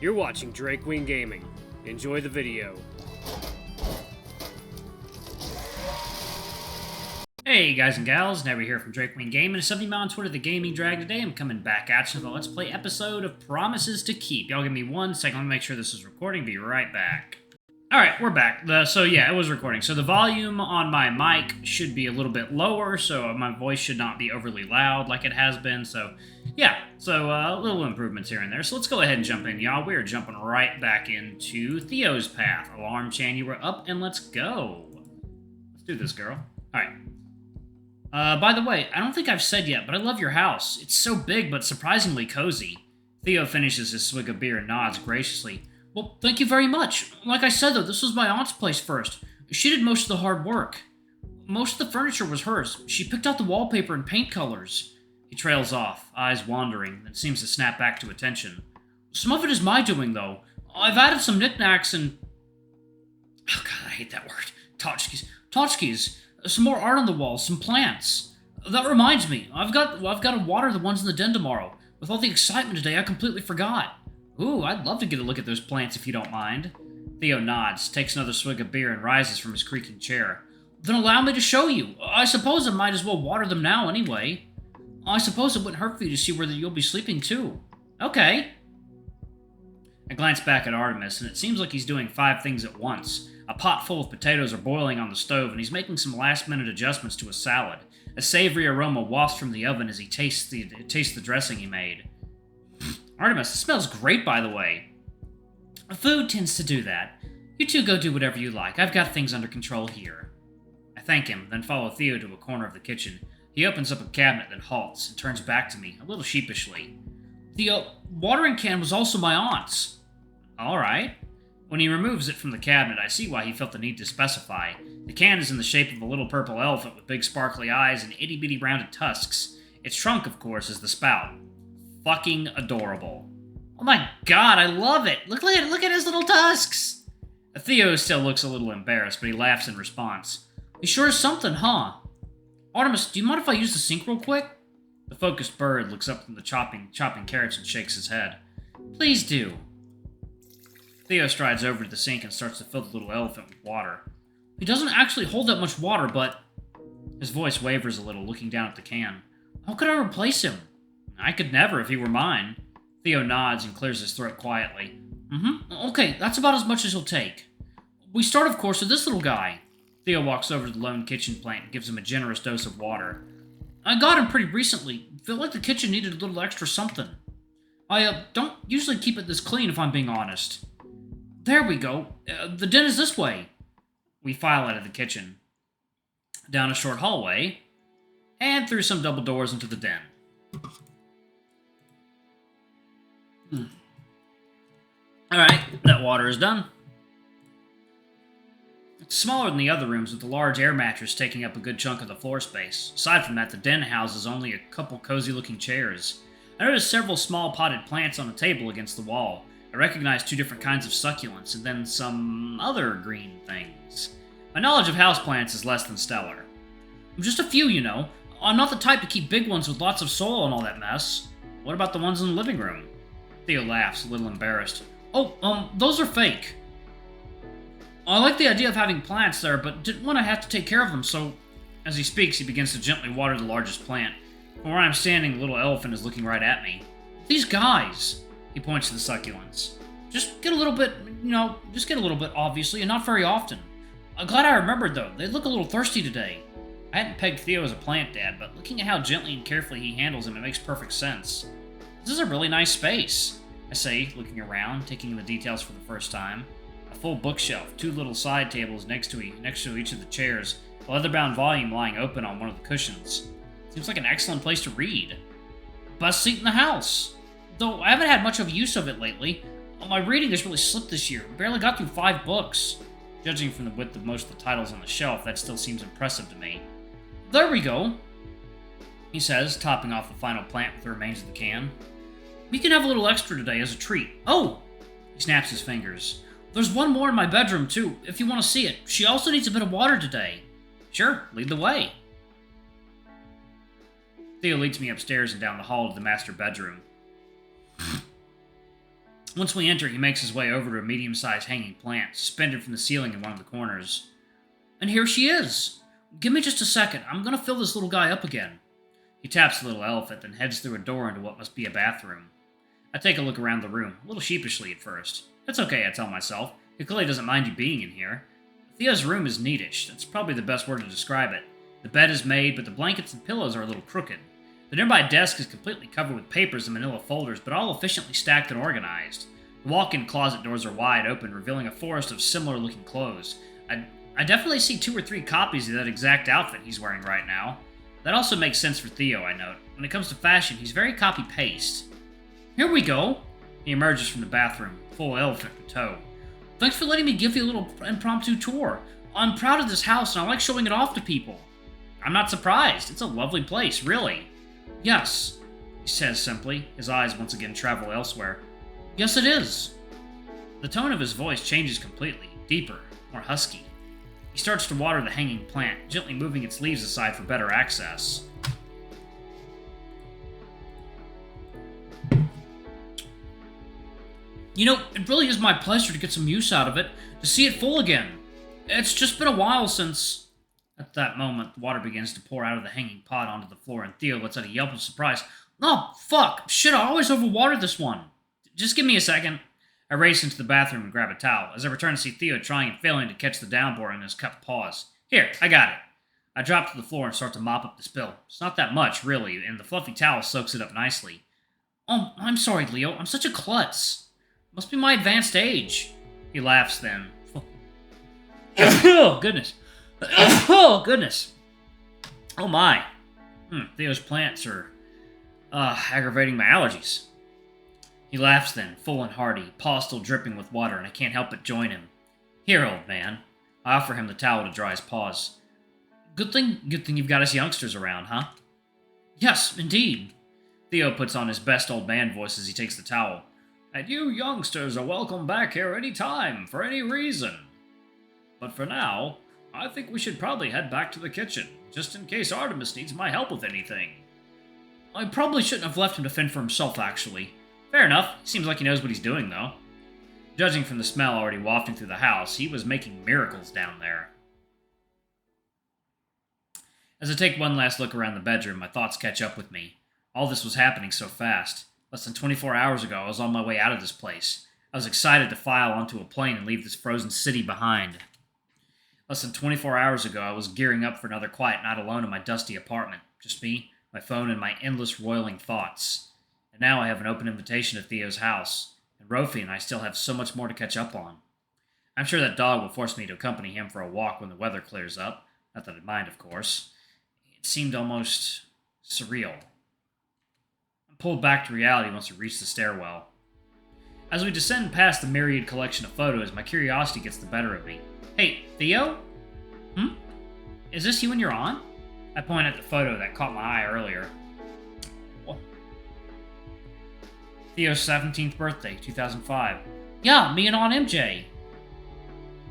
You're watching Drake Wing Gaming. Enjoy the video. Hey guys and gals, Never here from Drake Wing Gaming. It's something on Twitter, the Gaming Drag. Today I'm coming back at you with a Let's Play episode of Promises to Keep. Y'all give me 1 second, let me make sure this is recording, be right back. Alright, we're back. So yeah, it was recording. So the volume on my mic should be a little bit lower, so my voice should not be overly loud like it has been. So yeah, little improvements here and there. So let's go ahead and jump in, y'all. We are jumping right back into Theo's path. Alarm Chan, you were up, and let's go. Let's do this, girl. Alright. By the way, I don't think I've said yet, but I love your house. It's so big, but surprisingly cozy. Theo finishes his swig of beer and nods graciously. Well, thank you very much. Like I said, though, this was my aunt's place first. She did most of the hard work. Most of the furniture was hers. She picked out the wallpaper and paint colors. He trails off, eyes wandering, then seems to snap back to attention. Some of it is my doing, though. I've added some knickknacks and... Oh, God, I hate that word. Tchotchkes. Some more art on the walls, some plants. That reminds me, I've got to water the ones in the den tomorrow. With all the excitement today, I completely forgot. Ooh, I'd love to get a look at those plants if you don't mind. Theo nods, takes another swig of beer, and rises from his creaking chair. Then allow me to show you. I suppose I might as well water them now anyway. I suppose it wouldn't hurt for you to see whether you'll be sleeping too. Okay. I glance back at Artemis, and it seems like he's doing 5 things at once. A pot full of potatoes are boiling on the stove, and he's making some last-minute adjustments to a salad. A savory aroma wafts from the oven as he tastes the dressing he made. Artemis, it smells great, by the way. Food tends to do that. You two go do whatever you like. I've got things under control here. I thank him, then follow Theo to a corner of the kitchen. He opens up a cabinet, then halts, and turns back to me, a little sheepishly. The watering can was also my aunt's. All right. When he removes it from the cabinet, I see why he felt the need to specify. The can is in the shape of a little purple elephant with big sparkly eyes and itty-bitty rounded tusks. Its trunk, of course, is the spout. Fucking adorable. Oh my god, I love it! Look at his little tusks! Theo still looks a little embarrassed, but he laughs in response. He sure is something, huh? Artemis, do you mind if I use the sink real quick? The focused bird looks up from the chopping carrots and shakes his head. Please do. Theo strides over to the sink and starts to fill the little elephant with water. He doesn't actually hold that much water, but... His voice wavers a little, looking down at the can. How could I replace him? I could never if he were mine. Theo nods and clears his throat quietly. Okay, that's about as much as he'll take. We start, of course, with this little guy. Theo walks over to the lone kitchen plant and gives him a generous dose of water. I got him pretty recently. Feel like the kitchen needed a little extra something. I don't usually keep it this clean, if I'm being honest. There we go. The den is this way. We file out of the kitchen, down a short hallway, and through some double doors into the den. Alright, that water is done. It's smaller than the other rooms, with the large air mattress taking up a good chunk of the floor space. Aside from that, the den houses only a couple cozy-looking chairs. I noticed several small potted plants on a table against the wall. I recognized 2 different kinds of succulents, and then some other green things. My knowledge of houseplants is less than stellar. Just a few, you know. I'm not the type to keep big ones with lots of soil and all that mess. What about the ones in the living room? Theo laughs, a little embarrassed. Oh, those are fake. I like the idea of having plants there, but didn't want to have to take care of them, so... As he speaks, he begins to gently water the largest plant. From where I'm standing, the little elephant is looking right at me. These guys... He points to the succulents. Just get a little bit, obviously, and not very often. I'm glad I remembered, though. They look a little thirsty today. I hadn't pegged Theo as a plant dad, but looking at how gently and carefully he handles them, it makes perfect sense. This is a really nice space, I say, looking around, taking in the details for the first time. A full bookshelf, 2 little side tables next to each of the chairs, a leather-bound volume lying open on one of the cushions. Seems like an excellent place to read. Best seat in the house. Though I haven't had much of use of it lately. My reading has really slipped this year. Barely got through 5 books. Judging from the width of most of the titles on the shelf, that still seems impressive to me. There we go, he says, topping off the final plant with the remains of the can. We can have a little extra today as a treat. Oh! He snaps his fingers. There's one more in my bedroom, too, if you want to see it. She also needs a bit of water today. Sure, lead the way. Theo leads me upstairs and down the hall to the master bedroom. Once we enter, he makes his way over to a medium-sized hanging plant, suspended from the ceiling in one of the corners. And here she is! Give me just a second, I'm gonna fill this little guy up again. He taps the little elephant, then heads through a door into what must be a bathroom. I take a look around the room, a little sheepishly at first. It's okay, I tell myself. He clearly doesn't mind you being in here. Theo's room is neatish. That's probably the best word to describe it. The bed is made, but the blankets and pillows are a little crooked. The nearby desk is completely covered with papers and manila folders, but all efficiently stacked and organized. The walk-in closet doors are wide open, revealing a forest of similar-looking clothes. I definitely see 2 or 3 copies of that exact outfit he's wearing right now. That also makes sense for Theo, I note. When it comes to fashion, he's very copy-paste. Here we go! He emerges from the bathroom, full elephant in tow. Thanks for letting me give you a little impromptu tour. I'm proud of this house and I like showing it off to people. I'm not surprised. It's a lovely place, really. Yes, he says simply. His eyes once again travel elsewhere. Yes, it is. The tone of his voice changes completely, deeper, more husky. He starts to water the hanging plant, gently moving its leaves aside for better access. You know, it really is my pleasure to get some use out of it, to see it full again. It's just been a while since... At that moment, the water begins to pour out of the hanging pot onto the floor, and Theo lets out a yelp of surprise. Oh, fuck! Shit, I always overwatered this one. Just give me a second. I race into the bathroom and grab a towel. As I return to see Theo trying and failing to catch the downpour in his cup paws. Here, I got it. I drop to the floor and start to mop up the spill. It's not that much, really, and the fluffy towel soaks it up nicely. Oh, I'm sorry, Leo. I'm such a klutz. Must be my advanced age. He laughs then. Oh, goodness. Oh, goodness. Oh, my. Theo's plants are, aggravating my allergies. He laughs then, full and hearty, paw still dripping with water, and I can't help but join him. Here, old man. I offer him the towel to dry his paws. Good thing you've got us youngsters around, huh? Yes, indeed. Theo puts on his best old man voice as he takes the towel. And you youngsters are welcome back here any time, for any reason. But for now, I think we should probably head back to the kitchen, just in case Artemis needs my help with anything. I probably shouldn't have left him to fend for himself, actually. Fair enough. Seems like he knows what he's doing, though. Judging from the smell already wafting through the house, he was making miracles down there. As I take one last look around the bedroom, my thoughts catch up with me. All this was happening so fast. Less than 24 hours ago, I was on my way out of this place. I was excited to file onto a plane and leave this frozen city behind. Less than 24 hours ago, I was gearing up for another quiet night alone in my dusty apartment. Just me, my phone, and my endless roiling thoughts. And now I have an open invitation to Theo's house. And Rofi and I still have so much more to catch up on. I'm sure that dog will force me to accompany him for a walk when the weather clears up. Not that I'd mind, of course. It seemed almost surreal. I'm pulled back to reality once we reach the stairwell. As we descend past the myriad collection of photos, my curiosity gets the better of me. Hey, Theo? Is this you and your aunt? I point at the photo that caught my eye earlier. What? Theo's 17th birthday, 2005. Yeah, me and Aunt MJ.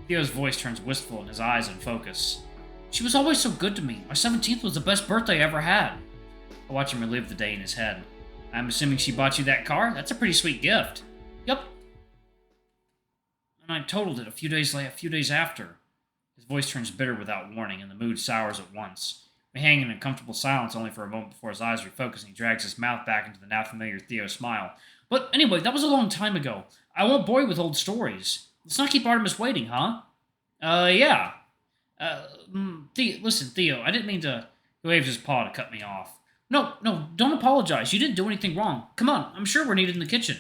Theo's voice turns wistful and his eyes in focus. She was always so good to me. My 17th was the best birthday I ever had. I watch him relive the day in his head. I'm assuming she bought you that car? That's a pretty sweet gift. Yep. And I totaled it a few days after. His voice turns bitter without warning, and the mood sours at once. We hang in uncomfortable silence only for a moment before his eyes refocus and he drags his mouth back into the now familiar Theo smile. But anyway, that was a long time ago. I won't bore you with old stories. Let's not keep Artemis waiting, huh? Yeah. Listen, Theo, I didn't mean to... He waves his paw to cut me off. No, don't apologize. You didn't do anything wrong. Come on, I'm sure we're needed in the kitchen.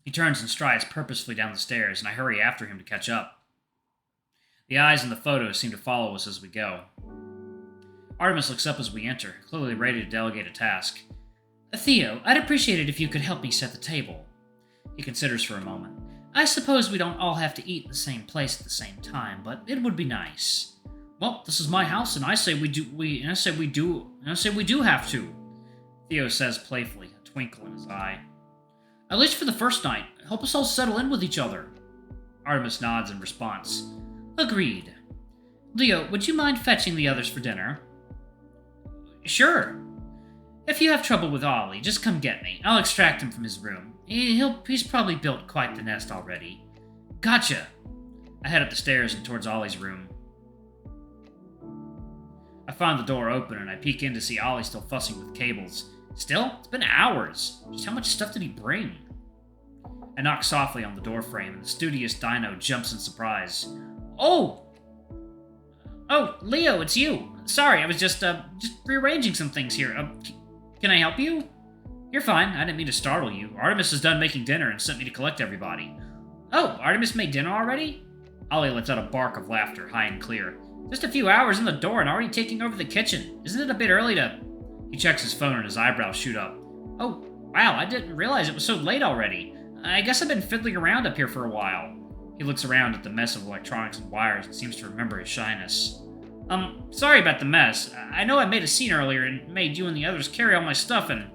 He turns and strides purposefully down the stairs, and I hurry after him to catch up. The eyes in the photos seem to follow us as we go. Artemis looks up as we enter, clearly ready to delegate a task. Theo, I'd appreciate it if you could help me set the table. He considers for a moment. I suppose we don't all have to eat in the same place at the same time, but it would be nice. Well, this is my house, and I say we do have to. Theo says playfully, a twinkle in his eye. At least for the first night. Help us all settle in with each other. Artemis nods in response. Agreed. Leo, would you mind fetching the others for dinner? Sure. If you have trouble with Ollie, just come get me. I'll extract him from his room. He's probably built quite the nest already. Gotcha. I head up the stairs and towards Ollie's room. I find the door open and I peek in to see Ollie still fussing with cables. Still? It's been hours. Just how much stuff did he bring? I knock softly on the door frame and the studious dino jumps in surprise. Oh! Oh, Leo, it's you. Sorry, I was just rearranging some things here. Can I help you? You're fine. I didn't mean to startle you. Artemis is done making dinner and sent me to collect everybody. Oh, Artemis made dinner already? Ollie lets out a bark of laughter, high and clear. Just a few hours in the door and already taking over the kitchen. Isn't it a bit early to... He checks his phone and his eyebrows shoot up. Oh, wow, I didn't realize it was so late already. I guess I've been fiddling around up here for a while. He looks around at the mess of electronics and wires and seems to remember his shyness. Sorry about the mess. I know I made a scene earlier and made you and the others carry all my stuff and...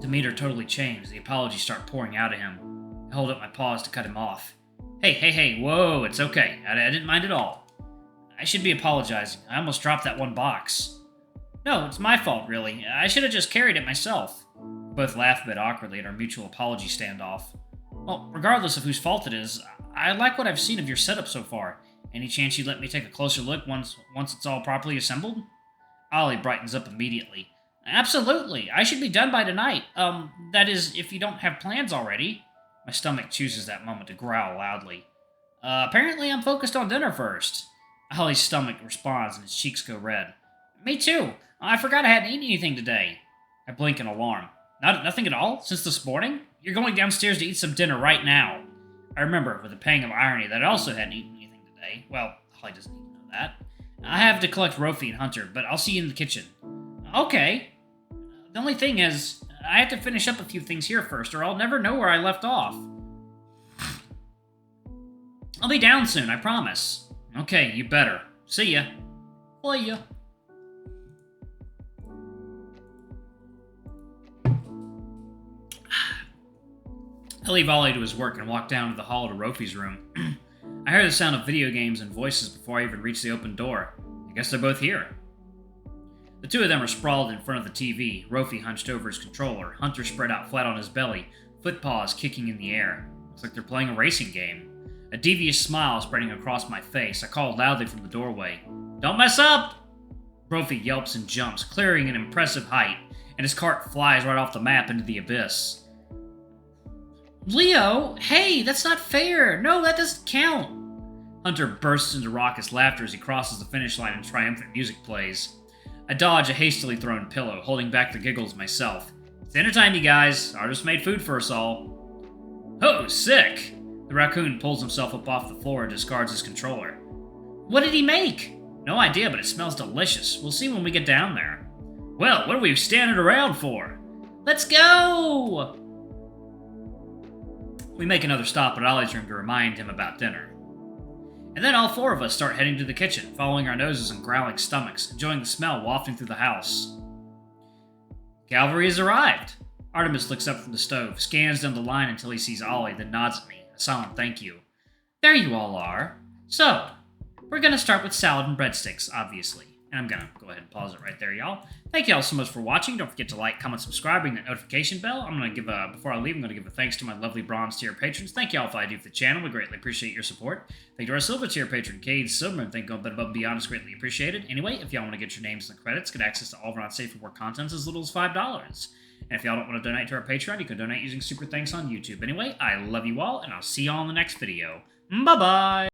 Demeanor totally changed. The apologies start pouring out of him. I hold up my paws to cut him off. Hey, whoa, it's okay. I didn't mind at all. I should be apologizing. I almost dropped that one box. No, it's my fault, really. I should have just carried it myself. We both laugh a bit awkwardly at our mutual apology standoff. Well, regardless of whose fault it is, I like what I've seen of your setup so far. Any chance you'd let me take a closer look once it's all properly assembled? Ollie brightens up immediately. Absolutely. I should be done by tonight. That is, if you don't have plans already. My stomach chooses that moment to growl loudly. Apparently I'm focused on dinner first. Ollie's stomach responds and his cheeks go red. Me too. I forgot I hadn't eaten anything today. I blink in alarm. Nothing at all? Since this morning? You're going downstairs to eat some dinner right now. I remember, with a pang of irony, that I also hadn't eaten anything today. Well, Ollie doesn't need to know that. I have to collect Rofi and Hunter, but I'll see you in the kitchen. Okay. The only thing is, I have to finish up a few things here first, or I'll never know where I left off. I'll be down soon, I promise. Okay, you better. See ya. See ya. I leave Ollie to his work and walk down to the hall to Rofi's room. I hear the sound of video games and voices before I even reach the open door. I guess they're both here. The two of them are sprawled in front of the TV, Rofi hunched over his controller, Hunter spread out flat on his belly, foot paws kicking in the air. Looks like they're playing a racing game. A devious smile spreading across my face, I call loudly from the doorway. Don't mess up! Rofi yelps and jumps, clearing an impressive height, and his cart flies right off the map into the abyss. Leo! Hey, that's not fair! No, that doesn't count! Hunter bursts into raucous laughter as he crosses the finish line and triumphant music plays. I dodge a hastily thrown pillow, holding back the giggles myself. It's dinner time, you guys. Artist made food for us all. Oh, sick! The raccoon pulls himself up off the floor and discards his controller. What did he make? No idea, but it smells delicious. We'll see when we get down there. Well, what are we standing around for? Let's go! We make another stop at Ollie's room to remind him about dinner. And then all four of us start heading to the kitchen, following our noses and growling stomachs, enjoying the smell wafting through the house. Cavalry has arrived. Artemis looks up from the stove, scans down the line until he sees Ollie, then nods at me, a silent thank you. There you all are. So, we're gonna start with salad and breadsticks, obviously. And I'm gonna go ahead and pause it right there, y'all. Thank y'all so much for watching. Don't forget to like, comment, subscribe, ring that notification bell. I'm gonna give before I leave, I'm gonna give a thanks to my lovely bronze tier patrons. Thank y'all if I do for the channel. We greatly appreciate your support. Thank you to our silver tier patron, Cade Silver, and thank you all above and beyond. It's greatly appreciated. Anyway, if y'all want to get your names in the credits, get access to all of our safe for work contents as little as $5. And if y'all don't want to donate to our Patreon, you can donate using super thanks on YouTube. Anyway, I love you all, and I'll see y'all in the next video. Bye-bye!